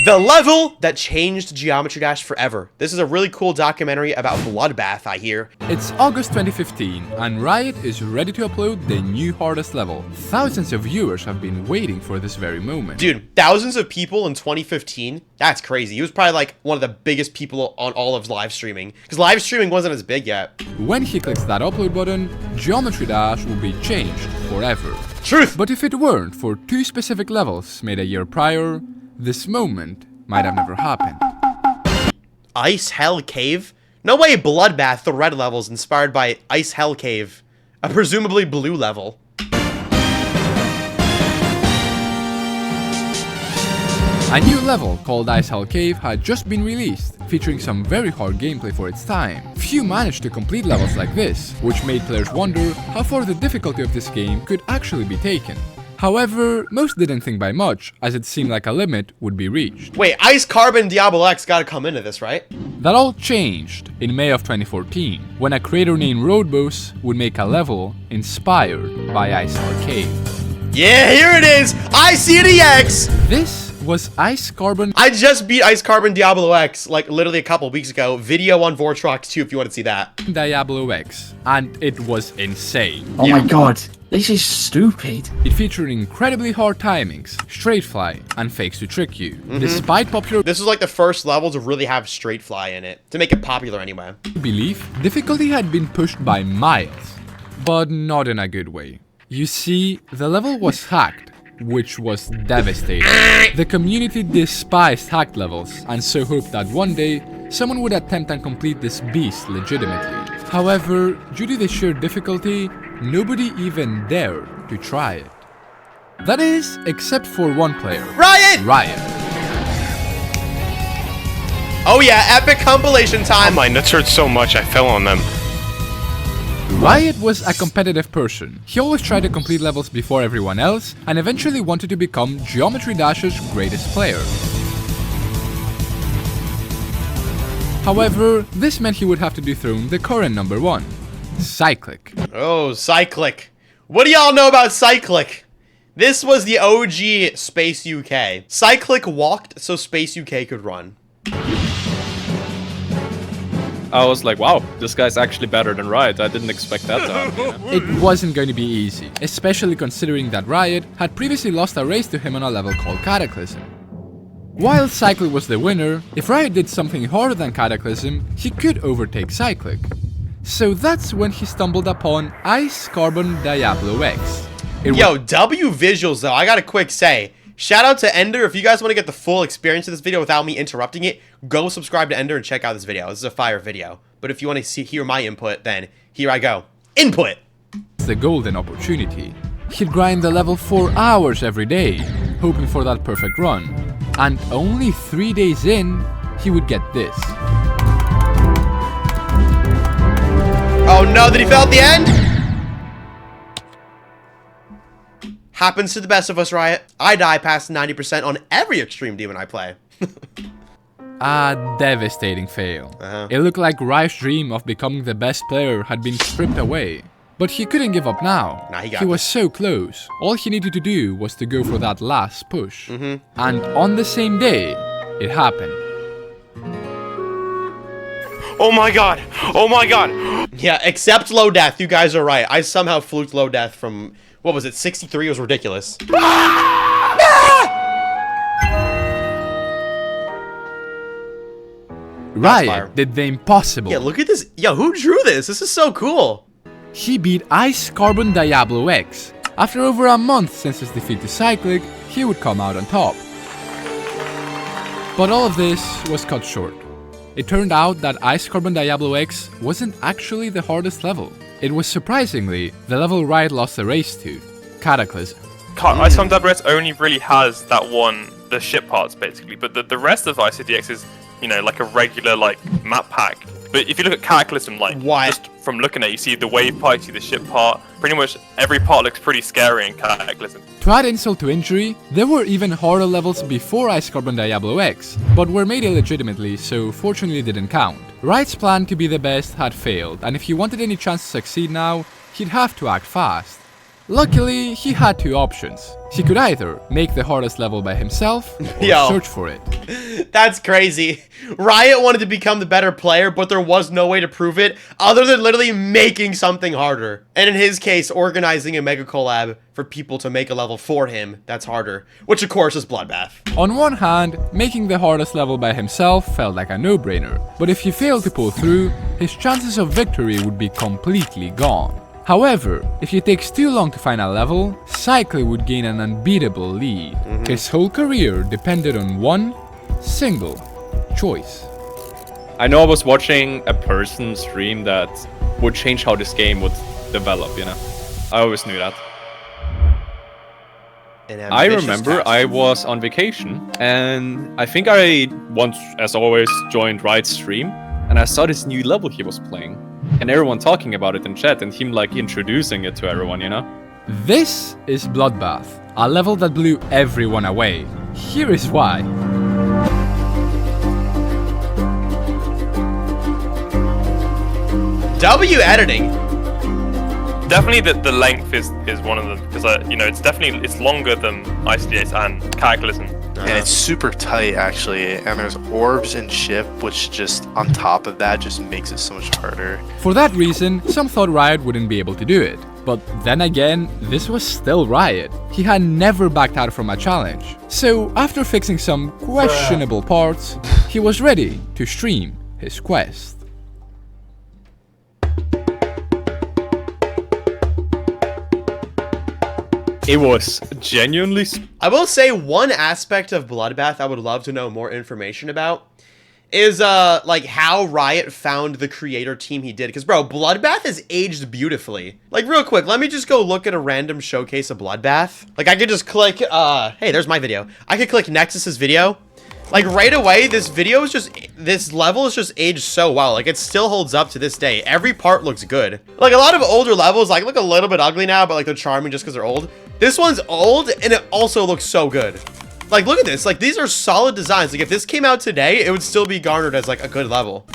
The level that changed Geometry Dash forever. This is a really cool documentary about Bloodbath, I hear. It's August 2015, and Riot is ready to upload the new hardest level. Thousands of viewers have been waiting for this very moment. Dude, thousands of people in 2015? That's crazy. He was probably like one of the biggest people on all of live streaming, because live streaming wasn't as big yet. When he clicks that upload button, Geometry Dash will be changed forever. Truth! But if it weren't for two specific levels made a year prior, this moment might have never happened. Ice Hell Cave? No way Bloodbath, the red level, is inspired by Ice Hell Cave, a presumably blue level. A new level called Ice Hell Cave had just been released, featuring some very hard gameplay for its time. Few managed to complete levels like this, which made players wonder how far the difficulty of this game could actually be taken. However, most didn't think by much, as it seemed like a limit would be reached. Wait, Ice Carbon Diablo X gotta come into this, right? That all changed in May of 2014, when a creator named Roadboss would make a level inspired by Ice Hell Cave. Yeah, here it is! ICDX! This was Ice Carbon. I just beat Ice Carbon Diablo X, like literally a couple weeks ago. Video on Vortrox 2 if you want to see that. Diablo X, and it was insane. Oh my god, this is stupid. It featured incredibly hard timings, straight fly, and fakes to trick you. Despite popular This was like the first level to really have straight fly in it, to make it popular anyway. belief, difficulty had been pushed by miles, but not in a good way. You see, the level was hacked, which was devastating. The community despised hacked levels, and so hoped that one day, someone would attempt and complete this beast legitimately. However, due to the sheer difficulty, nobody even dared to try it. That is, except for one player. Riot! Riot. Oh yeah, epic compilation time! My nuts hurt so much I fell on them. Riot was a competitive person. He always tried to complete levels before everyone else, and eventually wanted to become Geometry Dash's greatest player. However, this meant he would have to dethrone the current number one, Cyclic. Oh, Cyclic. What do y'all know about Cyclic? This was the OG Space UK. Cyclic walked so Space UK could run. I was like, wow, this guy's actually better than Riot. I didn't expect that to happen. It wasn't going to be easy, especially considering that Riot had previously lost a race to him on a level called Cataclysm. While Cyclic was the winner, if Riot did something harder than Cataclysm, he could overtake Cyclic. So that's when he stumbled upon Ice Carbon Diablo X. Yo, W visuals though, I gotta quick say. Shout out to Ender. If you guys want to get the full experience of this video without me interrupting it, go subscribe to Ender and check out this video. This is a fire video. But if you want to hear my input, then here I go. Input! It's the golden opportunity. He'd grind the level for hours every day, hoping for that perfect run. And only 3 days in, he would get this. Oh no, did he fail at the end? Happens to the best of us, Riot. I die past 90% on every Extreme Demon I play. A devastating fail. It looked like Riot's dream of becoming the best player had been stripped away. But he couldn't give up now. Nah, he was so close. All he needed to do was to go for that last push. And on the same day, it happened. Oh my god! Oh my god! Yeah, except low death. You guys are right. I somehow fluked low death from, what was it, 63? It was ridiculous. Riot did the impossible. Yeah, look at this. Yo, who drew this? This is so cool. He beat Ice Carbon Diablo X. After over a month since his defeat to Cyclic, he would come out on top. But all of this was cut short. It turned out that Ice Carbon Diablo X wasn't actually the hardest level. It was surprisingly the level Riot lost the race to, Cataclysm. Ice Carbon Diablo X only really has that one, the ship parts basically, but the rest of ICDX is, you know, like a regular like map pack. But if you look at Cataclysm, like just from looking at it, you see the wave part, you see the ship part. Pretty much every part looks pretty scary in Cataclysm. To add insult to injury, there were even harder levels before Ice Carbon Diablo X, but were made illegitimately, so fortunately didn't count. Riot's plan to be the best had failed, and if he wanted any chance to succeed now, he'd have to act fast. Luckily, he had two options. He could either make the hardest level by himself, or search for it. That's crazy. Riot wanted to become the better player, but there was no way to prove it other than literally making something harder. And in his case, organizing a mega collab for people to make a level for him that's harder, which of course is Bloodbath. On one hand, making the hardest level by himself felt like a no-brainer, but if he failed to pull through, his chances of victory would be completely gone. However, if it takes too long to find a level, Cycly would gain an unbeatable lead. His whole career depended on one single choice. I know I was watching a person stream that would change how this game would develop, you know? I always knew that. I remember I was on vacation, and I think I once, as always, joined Riot's stream, and I saw this new level he was playing. And everyone talking about it in chat and him like introducing it to everyone, you know? This is Bloodbath, a level that blew everyone away. Here is why. W editing. Definitely the length is one of them, because you know, it's longer than ICDS and Cataclysm. And it's super tight actually, and there's orbs and ship, which just on top of that just makes it so much harder. For that reason, some thought Riot wouldn't be able to do it. But then again, this was still Riot. He had never backed out from a challenge. So after fixing some questionable parts, he was ready to stream his quest. It was genuinely... I will say one aspect of Bloodbath I would love to know more information about is, like, how Riot found the creator team he did. Because, bro, Bloodbath is aged beautifully. Like, real quick, let me just go look at a random showcase of Bloodbath. Like, I could just click, hey, there's my video. I could click Nexus's video. Like, right away, this level is just aged so well. Like, it still holds up to this day. Every part looks good. Like, a lot of older levels, like, look a little bit ugly now, but, like, they're charming just because they're old. This one's old, and it also looks so good. Like, look at this. Like, these are solid designs. Like, if this came out today, it would still be garnered as, like, a good level.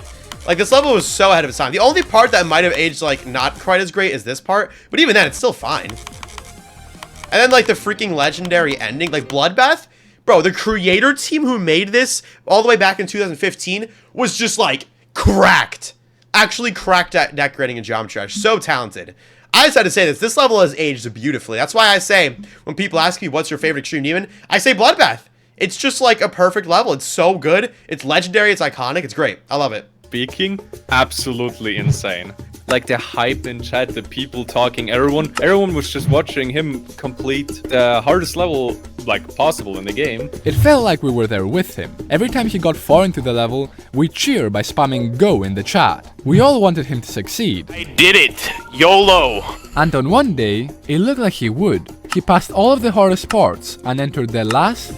Like, this level was so ahead of its time. The only part that might have aged, like, not quite as great is this part. But even then, it's still fine. And then, like, the freaking legendary ending. Like, Bloodbath, bro, the creator team who made this all the way back in 2015 was just, like, cracked. Actually cracked at decorating and geometry. So talented. I just had to say this level has aged beautifully. That's why I say, when people ask me what's your favorite Extreme Demon, I say Bloodbath. It's just like a perfect level. It's so good. It's legendary. It's iconic. It's great. I love it. Speaking, absolutely insane. Like the hype in chat, the people talking, everyone was just watching him complete the hardest level like possible in the game. It felt like we were there with him. Every time he got far into the level, we cheer by spamming go in the chat. We all wanted him to succeed. I did it! YOLO! And on one day, it looked like he would. He passed all of the hardest parts and entered the last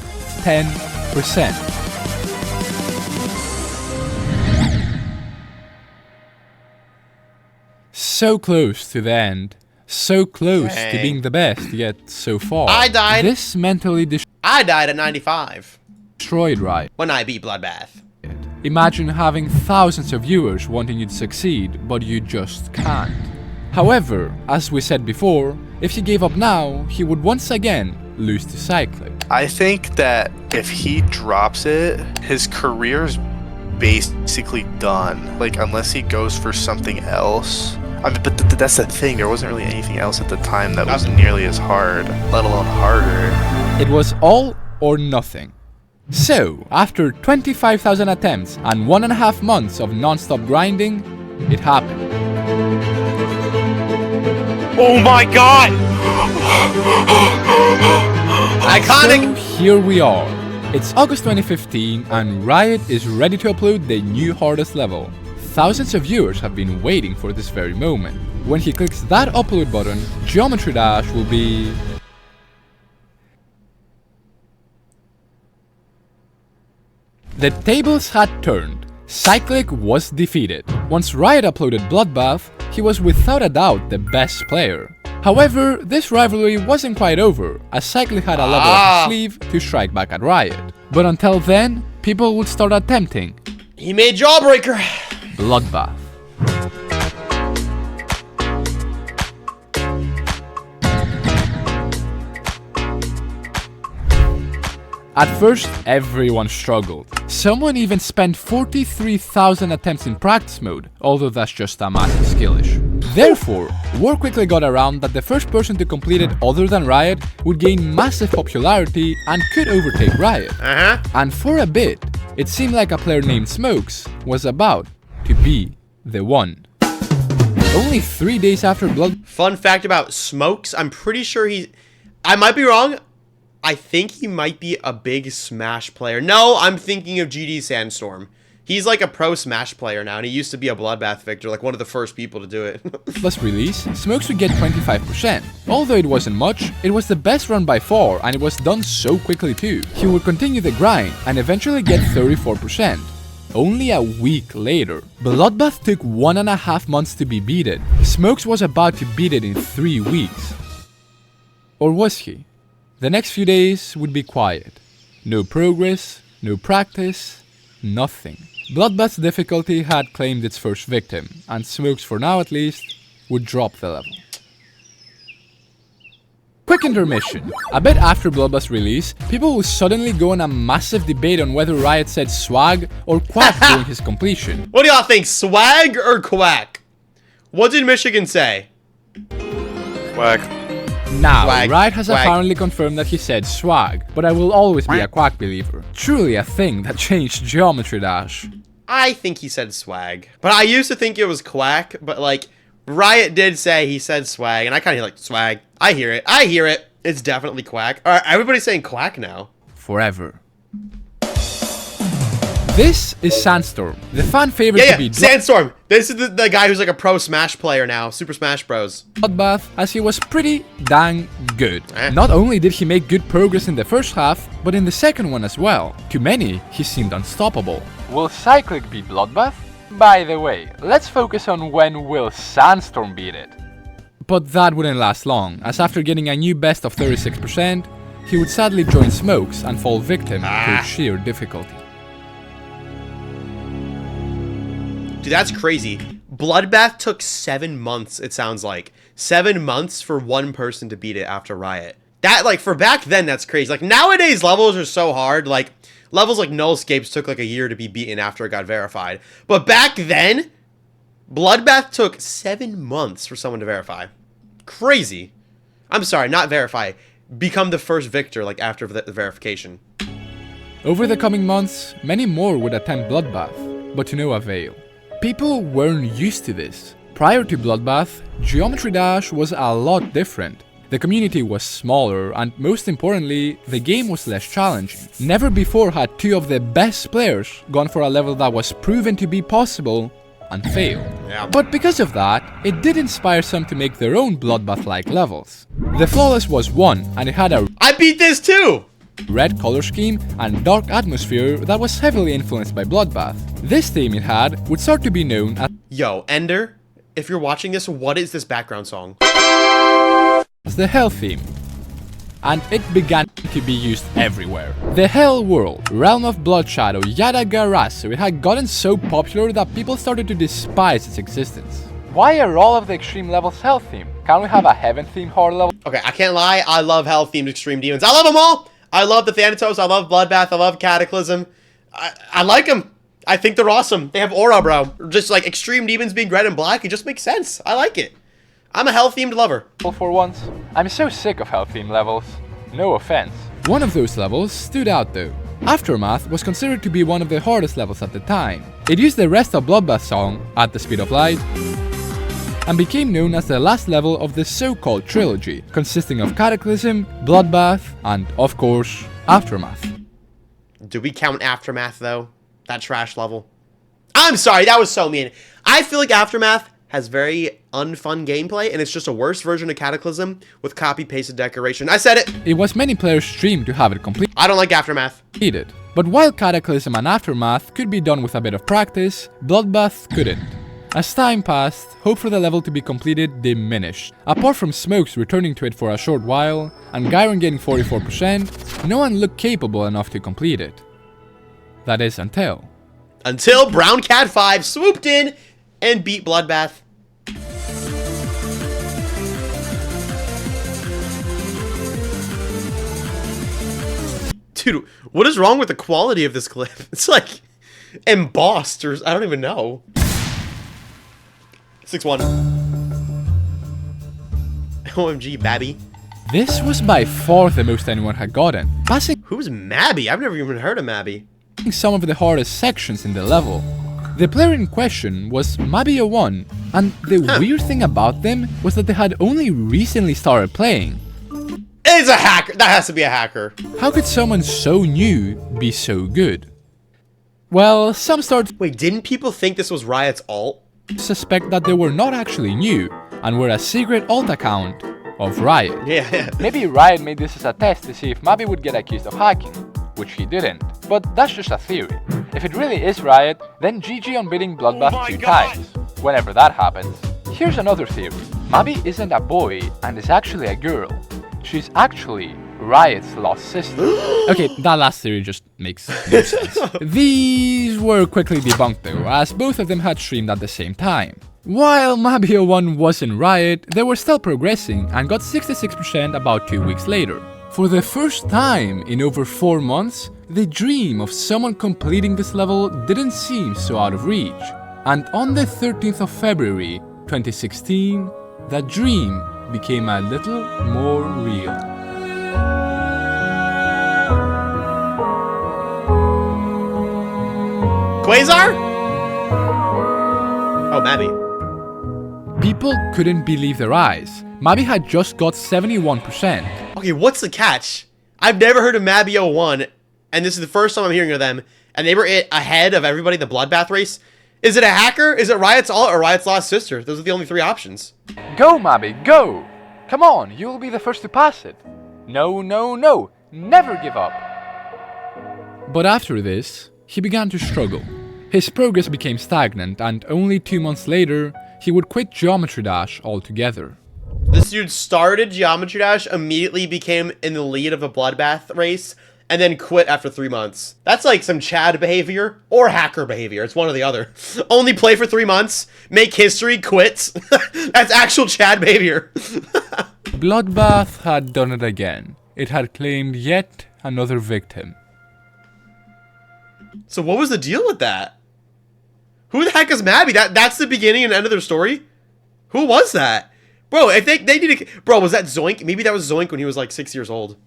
10%. So close to the end, so close to being the best, yet so far. I died. This mentally I died at 95. Destroyed Riot. When I beat Bloodbath. Imagine having thousands of viewers wanting you to succeed, but you just can't. However, as we said before, if he gave up now, he would once again lose to Cycly. I think that if he drops it, his career's basically done. Like, unless he goes for something else. I mean, but that's the thing, there wasn't really anything else at the time that was nearly as hard, let alone harder. It was all or nothing. So, after 25,000 attempts and 1.5 months of non-stop grinding, it happened. Oh my god! So, Iconic! here we are. It's August 2015 and Riot is ready to upload the new hardest level. Thousands of viewers have been waiting for this very moment. When he clicks that upload button, Geometry Dash will be... The tables had turned. Cyclic was defeated. Once Riot uploaded Bloodbath, he was without a doubt the best player. However, this rivalry wasn't quite over, as Cyclic had a level up his sleeve to strike back at Riot. But until then, people would start attempting. He made Jawbreaker! Bloodbath. At first, everyone struggled. Someone even spent 43,000 attempts in practice mode, although that's just a massive skill issue. Therefore, word quickly got around that the first person to complete it other than Riot would gain massive popularity and could overtake Riot. And for a bit, it seemed like a player named Smokes was about to be the one. Only 3 days after Blood... Fun fact about Smokes, I'm pretty sure I might be wrong. I think he might be a big Smash player. No, I'm thinking of GD Sandstorm. He's like a pro Smash player now, and he used to be a Bloodbath victor, like one of the first people to do it. Plus release, Smokes would get 25%. Although it wasn't much, it was the best run by far, and it was done so quickly too. He would continue the grind, and eventually get 34%. Only a week later, Bloodbath took 1.5 months to be beaten. Smokes was about to beat it in 3 weeks. Or was he? The next few days would be quiet. No progress, no practice, nothing. Bloodbath's difficulty had claimed its first victim, and Smokes, for now at least, would drop the level. Quick intermission. A bit after Bloodbath's release, people will suddenly go on a massive debate on whether Riot said swag or quack during his completion. What do y'all think, swag or quack? What did Michigan say? Swag. Now, Swag. Riot has Swag. apparently confirmed that he said swag, but I will always be a quack believer. Truly a thing that changed Geometry Dash. I think he said swag. But I used to think it was quack, but like, Riot did say he said swag, and I kind of like swag. I hear it. I hear it. It's definitely quack. Alright, everybody's saying quack now. Forever. This is Sandstorm, the fan favorite to be Sandstorm. This is the guy who's like a pro Smash player now, Super Smash Bros. Bloodbath, as he was pretty dang good. Eh. Not only did he make good progress in the first half, but in the second one as well. To many, he seemed unstoppable. Will Cyclic beat Bloodbath? By the way, let's focus on when will Sandstorm beat it. But that wouldn't last long, as after getting a new best of 36%, he would sadly join Smokes and fall victim to sheer difficulty. Dude, that's crazy. Bloodbath took 7 months, it sounds like. 7 months for one person to beat it after Riot. That, like, for back then, that's crazy. Like, nowadays, levels are so hard. Like, levels like Nullscapes took, like, a year to be beaten after it got verified. But back then, Bloodbath took 7 months for someone to verify. Crazy. I'm sorry, not verify. Become the first victor, like, after the verification. Over the coming months, many more would attempt Bloodbath, but to no avail. People weren't used to this. Prior to Bloodbath, Geometry Dash was a lot different. The community was smaller, and most importantly, the game was less challenging. Never before had 2 of the best players gone for a level that was proven to be possible and failed. Yeah. But because of that, it did inspire some to make their own Bloodbath-like levels. The Flawless was one, and it had a I beat this too! red color scheme and dark atmosphere that was heavily influenced by Bloodbath. This theme it had would start to be known Yo, Ender, if you're watching this, what is this background song? as the Hell theme, and it began to be used everywhere. The Hell World, Realm of Bloodshadow, yada garasu, it had gotten so popular that people started to despise its existence. Why are all of the extreme levels Hell themed? Can't we have a Heaven themed horror level? Okay, I can't lie, I love Hell-themed Extreme Demons. I love them all! I love the Thanatos, I love Bloodbath, I love Cataclysm. I like them. I think they're awesome. They have aura, bro. Just like Extreme Demons being red and black, it just makes sense. I like it. I'm a Hell-themed lover. For once. I'm so sick of Hell themed levels. No offense. One of those levels stood out though. Aftermath was considered to be one of the hardest levels at the time. It used the rest of Bloodbath's song, At the Speed of Light, and became known as the last level of the so-called trilogy, consisting of Cataclysm, Bloodbath, and, of course, Aftermath. Do we count Aftermath, though? That trash level? I'm sorry, that was so mean. I feel like Aftermath has very unfun gameplay, and it's just a worse version of Cataclysm with copy-pasted decoration. I said it! It was many players' dream to have it completed. I don't like Aftermath. But while Cataclysm and Aftermath could be done with a bit of practice, Bloodbath couldn't. As time passed, hope for the level to be completed diminished. Apart from Smokes returning to it for a short while, and Gyron getting 44%, no one looked capable enough to complete it. That is until Brown Cat 5 swooped in and beat Bloodbath. Dude, what is wrong with the quality of this clip? It's like embossed or I don't even know. 6-1. OMG, Mabby. This was by far the most anyone had gotten, passing Who's Mabby? I've never even heard of Mabby. some of the hardest sections in the level. The player in question was Mabby01, and the weird thing about them was that they had only recently started playing. It's a hacker. That has to be a hacker. How could someone so new be so good? Well, some start Wait, didn't people think this was Riot's alt? to suspect that they were not actually new, and were a secret alt account of Riot. Yeah. Maybe Riot made this as a test to see if Mabby would get accused of hacking, which he didn't. But that's just a theory. If it really is Riot, then GG on beating Bloodbath 2 times. Whenever that happens. Here's another theory. Mabby isn't a boy and is actually a girl. She's actually Riot's lost sister. Okay, that last theory just makes no sense. These were quickly debunked though, as both of them had streamed at the same time. While Mabby01 was in Riot, they were still progressing and got 66% about 2 weeks later. For the first time in over 4 months, the dream of someone completing this level didn't seem so out of reach. And on the 13th of February 2016, that dream became a little more real. Quasar? Oh, Mabby. People couldn't believe their eyes. Mabby had just got 71%. Okay, what's the catch? I've never heard of Mabby01, and this is the first time I'm hearing of them, and they were ahead of everybody in the Bloodbath race. Is it a hacker? Is it Riot's alt or Riot's lost sister? Those are the only 3 options. Go, Mabby, go! Come on, you'll be the first to pass it. No, no, no, never give up. But after this, he began to struggle. His progress became stagnant, and only 2 months later, he would quit Geometry Dash altogether. This dude started Geometry Dash, immediately became in the lead of a Bloodbath race, and then quit after 3 months. That's like some Chad behavior or hacker behavior. It's one or the other. Only play for 3 months, make history, quits. That's actual Chad behavior. Bloodbath had done it again. It had claimed yet another victim. So what was the deal with that? Who the heck is Mabby? That's the beginning and end of their story? Who was that? Bro, if they need to... Bro, was that Zoink? Maybe that was Zoink when he was like 6 years old.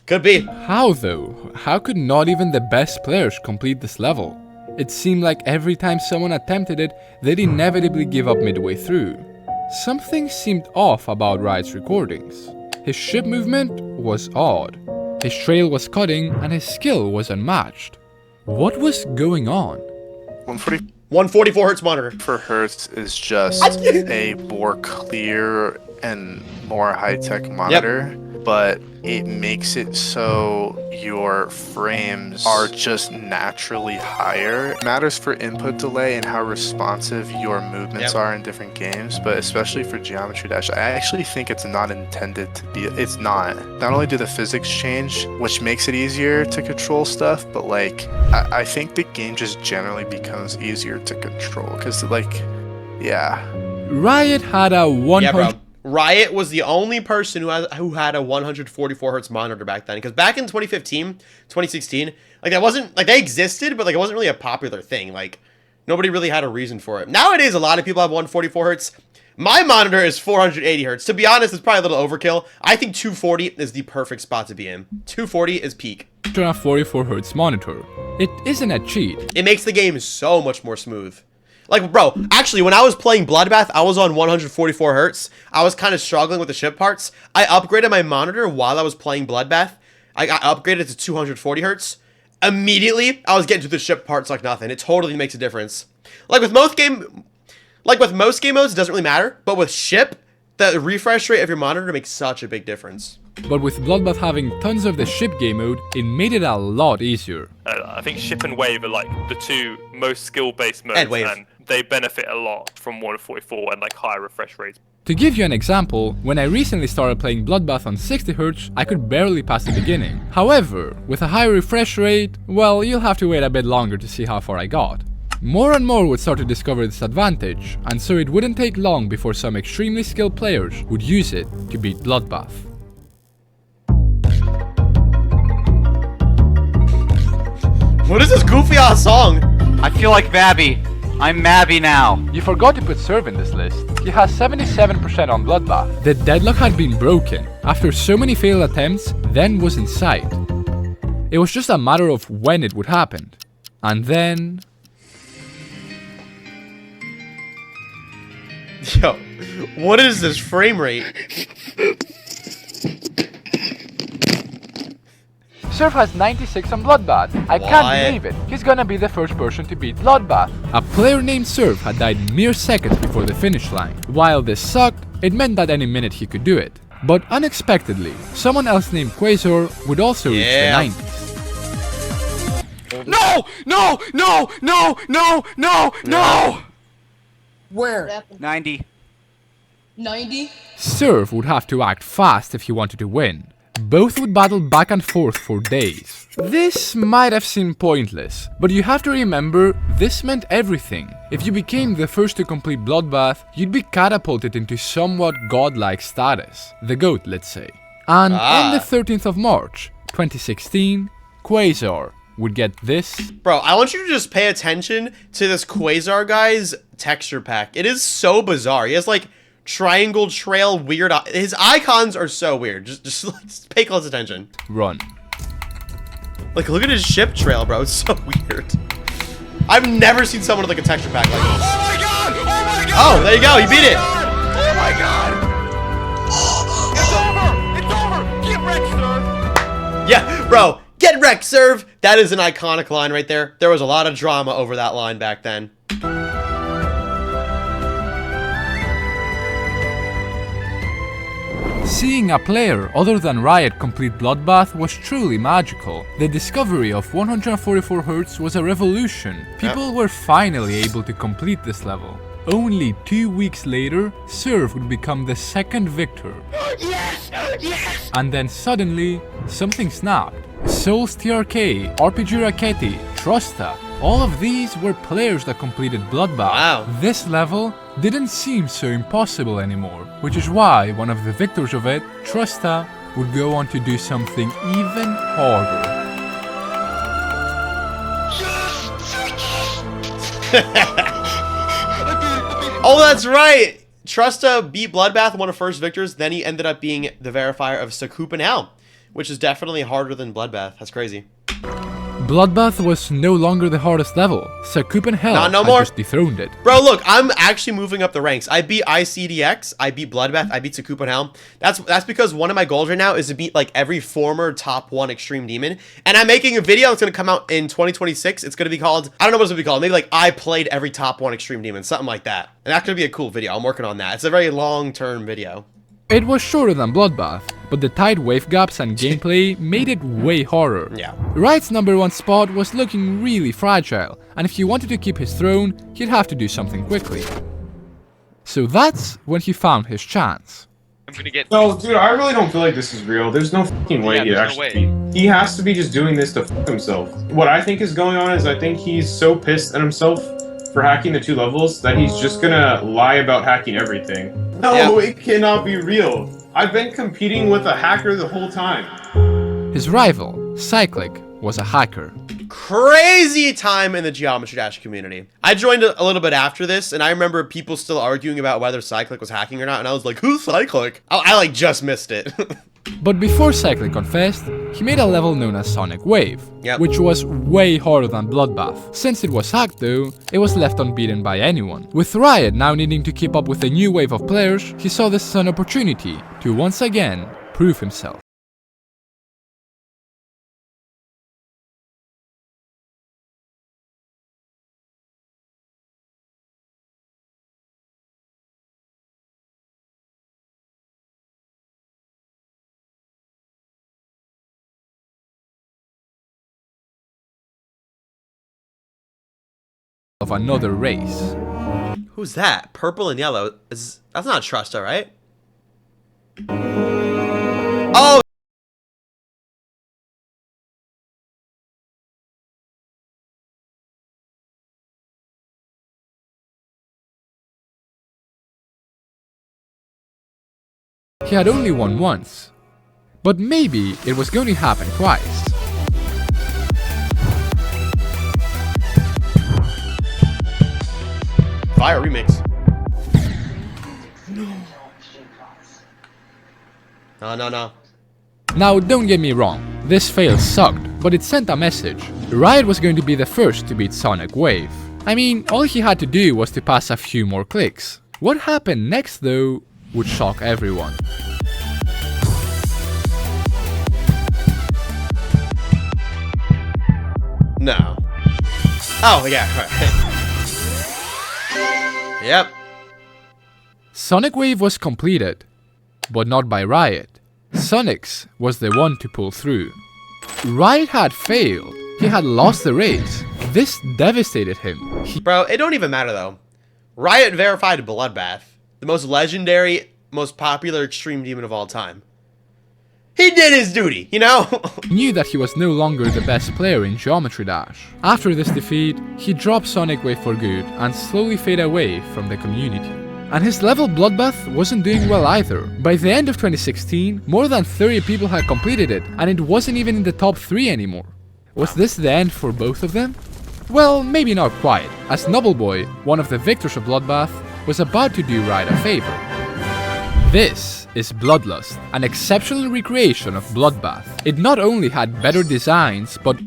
Could be. How though? How could not even the best players complete this level? It seemed like every time someone attempted it, they'd inevitably give up midway through. Something seemed off about Riot's recordings. His ship movement was odd. His trail was cutting and his skill was unmatched. What was going on? 144 hertz monitor. For hertz is just a more clear and more high-tech monitor, but it makes it so your frames are just naturally higher. It matters for input delay and how responsive your movements are in different games, but especially for Geometry Dash, I actually think it's not intended to be. It's not. Not only do the physics change, which makes it easier to control stuff, but like I think the game just generally becomes easier to control because Riot had a 100. Riot was the only person who had a 144 hertz monitor back then. Because back in 2015, 2016, like that wasn't like they existed, but like it wasn't really a popular thing. Like nobody really had a reason for it. Nowadays, a lot of people have 144 hertz. My monitor is 480 hertz. To be honest, it's probably a little overkill. I think 240 is the perfect spot to be in. 240 is peak. 44 hertz monitor. It isn't a cheat. It makes the game so much more smooth. Like, bro, actually, when I was playing Bloodbath, I was on 144 hertz. I was kind of struggling with the ship parts. I upgraded my monitor while I was playing Bloodbath. I got upgraded to 240 hertz. Immediately, I was getting to the ship parts like nothing. It totally makes a difference. Like with most game modes, it doesn't really matter. But with ship, the refresh rate of your monitor makes such a big difference. But with Bloodbath having tons of the ship game mode, it made it a lot easier. I think ship and wave are like the 2 most skill-based modes, and they benefit a lot from 144 and like higher refresh rates. To give you an example, when I recently started playing Bloodbath on 60Hz, I could barely pass the beginning. However, with a higher refresh rate, well, you'll have to wait a bit longer to see how far I got. More and more would start to discover this advantage, and so it wouldn't take long before some extremely skilled players would use it to beat Bloodbath. What is this goofy ass song? I feel like Mabby. I'm Mabby now. You forgot to put Serve in this list. He has 77% on Bloodbath. The deadlock had been broken. After so many failed attempts, then was in sight. It was just a matter of when it would happen. And then... Yo, what is this frame rate? Serve has 96 on Bloodbath. I can't believe it. He's gonna be the first person to beat Bloodbath. A player named Serve had died mere seconds before the finish line. While this sucked, it meant that any minute he could do it. But unexpectedly, someone else named Quasar would also reach the 90s. No! No! No! No! No! No! No! Where? 90. 90? Serve would have to act fast if he wanted to win. Both would battle back and forth for days. This might have seemed pointless, but you have to remember this meant everything. If you became the first to complete Bloodbath, you'd be catapulted into somewhat godlike status. The GOAT, let's say. And on the 13th of March, 2016, Quasar would get this. Bro, I want you to just pay attention to this Quasar guy's texture pack. It is so bizarre. He has like triangle trail weird. His icons are so weird. Just pay close attention. Run. Like, look at his ship trail, bro. It's so weird. I've never seen someone with like a texture pack like this. Oh my god! Oh my god! Oh, there you go. You beat it. Oh my god! It's over! It's over! Get wrecked, sir! Yeah, bro. Get wrecked, Serve. That is an iconic line right there. There was a lot of drama over that line back then. Seeing a player other than Riot complete Bloodbath was truly magical. The discovery of 144Hz was a revolution. People were finally able to complete this level. Only 2 weeks later, Serve would become the second victor. Yes! Yes! And then suddenly, something snapped. Souls TRK, RPG Raketi, Trusta, all of these were players that completed Bloodbath. Wow. This level didn't seem so impossible anymore, which is why one of the victors of it, Trusta, would go on to do something even harder. Oh, that's right! Trusta beat Bloodbath, one of first victors, then he ended up being the verifier of Sakup and Hell, which is definitely harder than Bloodbath. That's crazy. Bloodbath was no longer the hardest level. Sakup and Hell no had more. just dethroned it. Bro, look, I'm actually moving up the ranks. I beat ICDX, I beat Bloodbath, I beat Sakup and Hell. That's because one of my goals right now is to beat like every former top 1 Extreme Demon. And I'm making a video that's going to come out in 2026. It's going to be called, I don't know what it's going to be called. Maybe like I played every top 1 Extreme Demon, something like that. And that's going to be a cool video. I'm working on that. It's a very long-term video. It was shorter than Bloodbath, but the tight wave gaps and gameplay made it way harder. Yeah. Riot's #1 spot was looking really fragile, and if he wanted to keep his throne, he'd have to do something quickly. So that's when he found his chance. I'm gonna get... No, dude, I really don't feel like this is real. There's no fucking way he actually... He has to be just doing this to fuck himself. What I think is going on is I think he's so pissed at himself for hacking the 2 levels that he's just gonna lie about hacking everything. No, it cannot be real. I've been competing with a hacker the whole time. His rival, Cyclic, was a hacker. Crazy time in the Geometry Dash community. I joined a little bit after this, and I remember people still arguing about whether Cyclic was hacking or not, and I was like, who's Cyclic? I like just missed it. But before Cyclic confessed, he made a level known as Sonic Wave, which was way harder than Bloodbath. Since it was hacked though, it was left unbeaten by anyone. With Riot now needing to keep up with a new wave of players, he saw this as an opportunity to once again prove himself. Of another race. Who's that? Purple and yellow. That's not Trusta, right? Oh! He had only won once, but maybe it was going to happen twice. fire remix. No. Now, don't get me wrong, this fail sucked, but it sent a message. Riot was going to be the first to beat Sonic Wave. I mean, all he had to do was to pass a few more clicks. What happened next, though, would shock everyone. No. Oh, yeah. Yep. Sonic Wave was completed, but not by Riot. Sonic's was the one to pull through. Riot had failed. He had lost the race. This devastated him. Bro, it don't even matter though. Riot verified Bloodbath, the most legendary, most popular extreme demon of all time. He did his duty, you know? He knew that he was no longer the best player in Geometry Dash. After this defeat, he dropped Sonic Wave for good and slowly faded away from the community. And his level Bloodbath wasn't doing well either. By the end of 2016, more than 30 people had completed it, and it wasn't even in the top 3 anymore. Was this the end for both of them? Well, maybe not quite, as Nobleboy, one of the victors of Bloodbath, was about to do Riot a favor. This is Bloodlust, an exceptional recreation of Bloodbath. It not only had better designs, but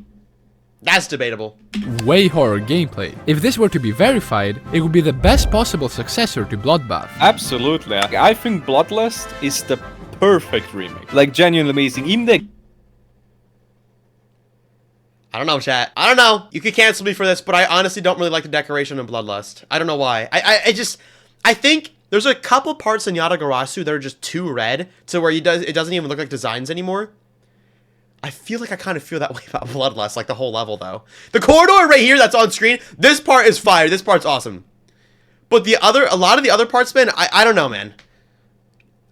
that's debatable. Way horror gameplay. If this were to be verified, it would be the best possible successor to Bloodbath. Absolutely. I think Bloodlust is the perfect remake. Like, genuinely amazing. Even the... I don't know, chat. I don't know. You could cancel me for this, but I honestly don't really like the decoration in Bloodlust. I don't know why. I think there's a couple parts in Yatagarasu that are just too red to where it doesn't even look like designs anymore. I feel like I kind of feel that way about Bloodlust, like the whole level, though. The corridor right here that's on screen, this part is fire. This part's awesome. But a lot of the other parts, man, I don't know, man.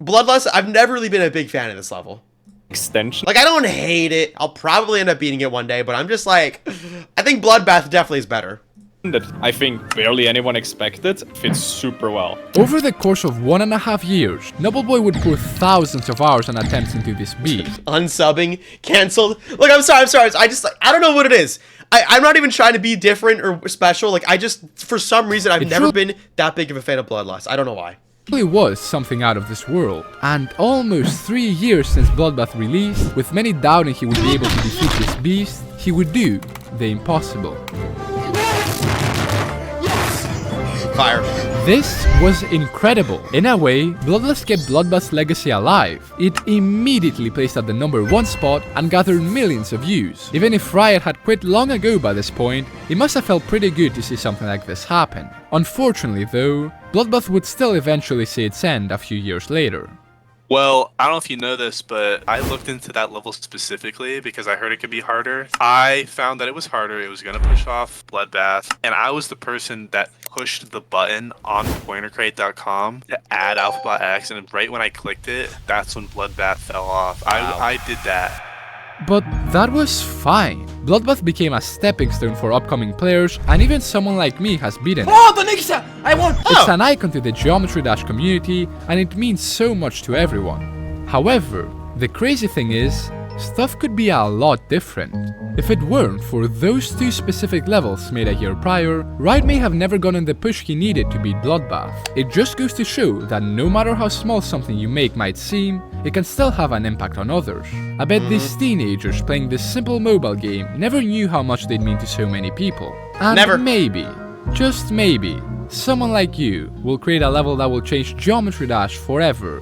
Bloodlust, I've never really been a big fan of this level. Extension. Like, I don't hate it. I'll probably end up beating it one day, but I'm just like, I think Bloodbath definitely is better. That I think barely anyone expected fits super well. Over the course of 1.5 years, Nobleboy would pour thousands of hours and attempts into this beast. Unsubbing, cancelled. Look, I'm sorry. I don't know what it is. I'm not even trying to be different or special. Like, for some reason, I've never been that big of a fan of Bloodlust. I don't know why. It really was something out of this world, and almost 3 years since Bloodbath released, with many doubting he would be able to defeat this beast, he would do the impossible. Fire. This was incredible. In a way, Bloodlust kept Bloodbath's legacy alive. It immediately placed at the #1 spot and gathered millions of views. Even if Riot had quit long ago by this point, it must have felt pretty good to see something like this happen. Unfortunately though, Bloodbath would still eventually see its end a few years later. Well, I don't know if you know this, but I looked into that level specifically because I heard it could be harder. I found that it was harder. It was going to push off Bloodbath, and I was the person that pushed the button on pointercrate.com to add Alphabet X, and right when I clicked it, that's when Bloodbath fell off. I did that. But that was fine. Bloodbath became a stepping stone for upcoming players, and even someone like me has beaten it. Oh, Doniksa! I won! It's an icon to the Geometry Dash community, and it means so much to everyone. However, the crazy thing is, stuff could be a lot different. If it weren't for those 2 specific levels made a year prior, Riot may have never gotten the push he needed to beat Bloodbath. It just goes to show that no matter how small something you make might seem, it can still have an impact on others. I bet these teenagers playing this simple mobile game never knew how much they'd mean to so many people. And never. Maybe, just maybe, someone like you will create a level that will change Geometry Dash forever.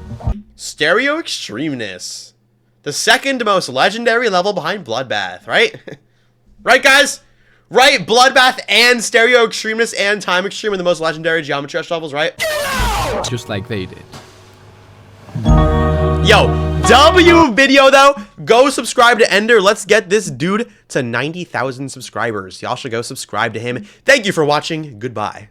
Stereo Extremeness. The second most legendary level behind Bloodbath, right? Right, guys? Right? Bloodbath and Stereo Extremeness and Time Extreme are the most legendary Geometry Dash levels, right? Just like they did. Yo, W video though. Go subscribe to Ender. Let's get this dude to 90,000 subscribers. Y'all should go subscribe to him. Thank you for watching. Goodbye.